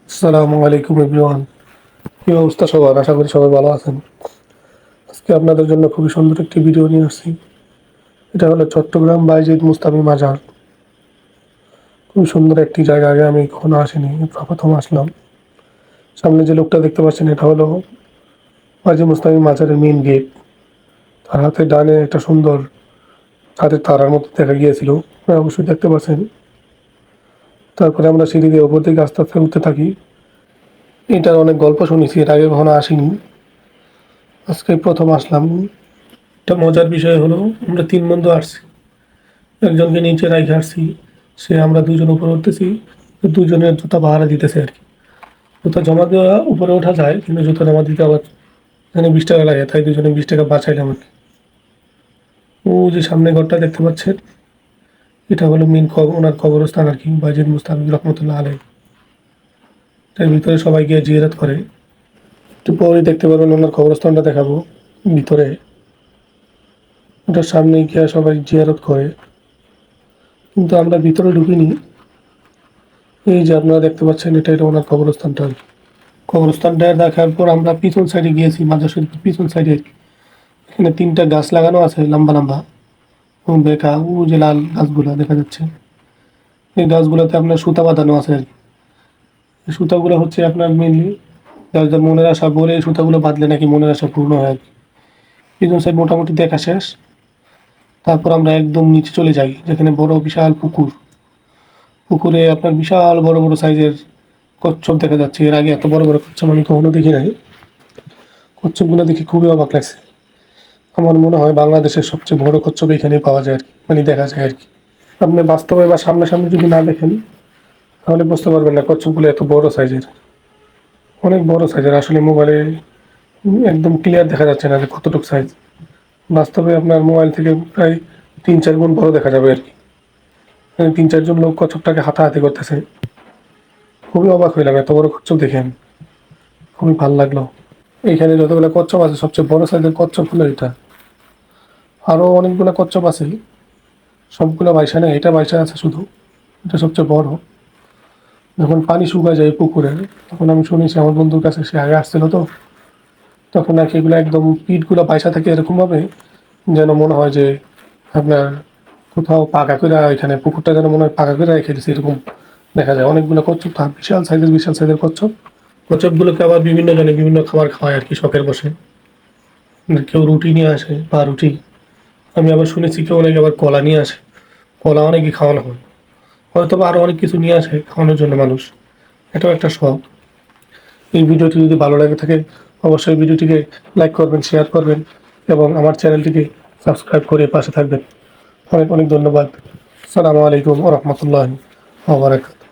আসসালামু আলাইকুম এভরিওয়ান। কি অবস্থা সবার? আশা করি সবাই ভালো আছেন। আজকে আপনাদের জন্য খুবই সুন্দর একটি ভিডিও নিয়ে আসছি। এটা হলো চট্টগ্রাম বাইজিদ মুস্তামি মাজার। খুবই সুন্দর একটি জায়গা, আগে আমি কখনো আসিনি, প্রথম আসলাম। সামনে যে লোকটা দেখতে পাচ্ছেন এটা হলো বাইজিদ মুস্তামি মাজারের মেইন গেট। তার হাতে ডানে একটা সুন্দর হাতের তারার মতো দেখা গিয়েছিল, আপনারা অবশ্যই দেখতে পাচ্ছেন। তারপরে আমরা সিঁড়ি দিয়ে ওপর দিকে আস্তে আস্তে উঠতে থাকি। এটার অনেক গল্প শুনেছি, এর আগে কখনো আসিনি, আজকে প্রথম আসলাম। একটা মজার বিষয় হলো আমরা তিন বন্ধু আসছি, একজনকে নিচে রাখে আসছি, আমরা দুজন উপরে উঠতেছি, তো দুজনের জুতা ভাড়া দিতেছে আর কি। জুতা জমা দেওয়া উপরে ওঠা যায়, কিন্তু জুতা জমা দিতে আবার এখানে 20 টাকা লাগে, তাই দুজনে 20 টাকা বাঁচাইলাম আর কি। ও যে সামনে ঘরটা দেখতে পাচ্ছেন, এটা হলো মেন ওনার কবরস্থান আর কি, বাইজিদ মুস্তাফিজ রহমতুল্লাহ আলাই। তার ভিতরে সবাই গিয়ে জিয়ারত করে। একটু পরে দেখতে পারবেন ওনার কবরস্থানটা দেখাবো ভিতরে। ওটার সামনে গিয়ে সবাই জিয়ারত করে, কিন্তু আমরা ভিতরে ঢুকিনি। এই যে আপনারা দেখতে পাচ্ছেন, এটা ওনার কবরস্থানটা আর কি। কবরস্থানটা দেখার পর আমরা পিছন সাইডে গিয়েছি, মাজার শরীফের পিছন সাইডে। এখানে 3টা গাছ লাগানো আছে লম্বা লম্বা, এবং দেখা ও যে লাল গাছগুলা দেখা যাচ্ছে, এই গাছগুলোতে আপনার সুতা বাঁধানো আছে আর কি। এই সুতাগুলো হচ্ছে আপনার মেনলি যার যার মনের আশা বলে, এই সুতাগুলো বাঁধলে নাকি মনের আশা পূর্ণ হয় আর কি। পিছন সাইড মোটামুটি দেখা শেষ। তারপর আমরা একদম নিচে চলে যাই, যেখানে বড় বিশাল পুকুর। পুকুরে আপনার বিশাল বড় বড় সাইজের কচ্ছপ দেখা যাচ্ছে। এর আগে এত বড় বড় কচ্ছপ আমি কখনো দেখি নাই। কচ্ছপগুলো দেখে খুবই অবাক লাগছে। আমার মনে হয় বাংলাদেশের সবচেয়ে বড় কচ্ছপ এখানেই পাওয়া যায় আর কি, মানে দেখা যায় আর কি। আপনি বাস্তবে বা সামনাসামনি যদি না দেখেন, তাহলে বুঝতে পারবেন না কচ্ছপগুলো এত বড় সাইজের, অনেক বড় সাইজের। আসলে মোবাইলে একদম ক্লিয়ার দেখা যাচ্ছে না যে কতটুকু সাইজ। বাস্তবে আপনার মোবাইল থেকে প্রায় 3-4 গুণ বড় দেখা যাবে আর কি। 3-4 জন লোক কচ্ছপটাকে হাতাহাতি করতেছে। খুবই অবাক হইলাম এত বড় কচ্ছপ দেখে আমি, খুবই ভালো লাগলো। এইখানে যতগুলো কচ্ছপ আছে, সবচেয়ে বড় সাইজের কচ্ছপ হলো এটা। আরও অনেকগুলো কচ্ছপ আছে, সবগুলো বাইসা নেই, এটা বাইসা আছে শুধু, এটা সবচেয়ে বড়। যখন পানি শুকায় যায় পুকুরের, তখন আমি শুনেছি আমার বন্ধুর কাছে, সে আগে আসছিল তো, তখন নাকি এগুলো একদম পিঠগুলো বাইসা থাকে এরকমভাবে, যেন মনে হয় যে আপনার কোথাও পাকা করে, এখানে পুকুরটা যেন মনে হয় পাকা করে রেখে দিচ্ছে, এরকম দেখা যায়। অনেকগুলো কচ্ছপ, বিশাল সাইজের কচ্ছপ। কচ্ছপগুলোকে আবার বিভিন্ন জনে বিভিন্ন খাবার খাওয়ায় আর কি, শখের বসে। কেউ রুটি নিয়ে আসে, বা রুটি। আমি আবার শুনেছি কেউ নাকি আবার কলা নিয়ে আসে, কলা অনেকে খাওয়ানো হয়। হয়তো বা আরও অনেক কিছু নিয়ে আসে খাওয়ানোর জন্য মানুষ। এটাও একটা শখ। এই ভিডিওটি যদি ভালো লাগে থাকে, অবশ্যই ভিডিওটিকে লাইক করবেন, শেয়ার করবেন, এবং আমার চ্যানেলটিকে সাবস্ক্রাইব করে পাশে থাকবেন। অনেক অনেক ধন্যবাদ। আসসালামু আলাইকুম ওয়া রাহমাতুল্লাহি ওয়া বারাকাতুহু।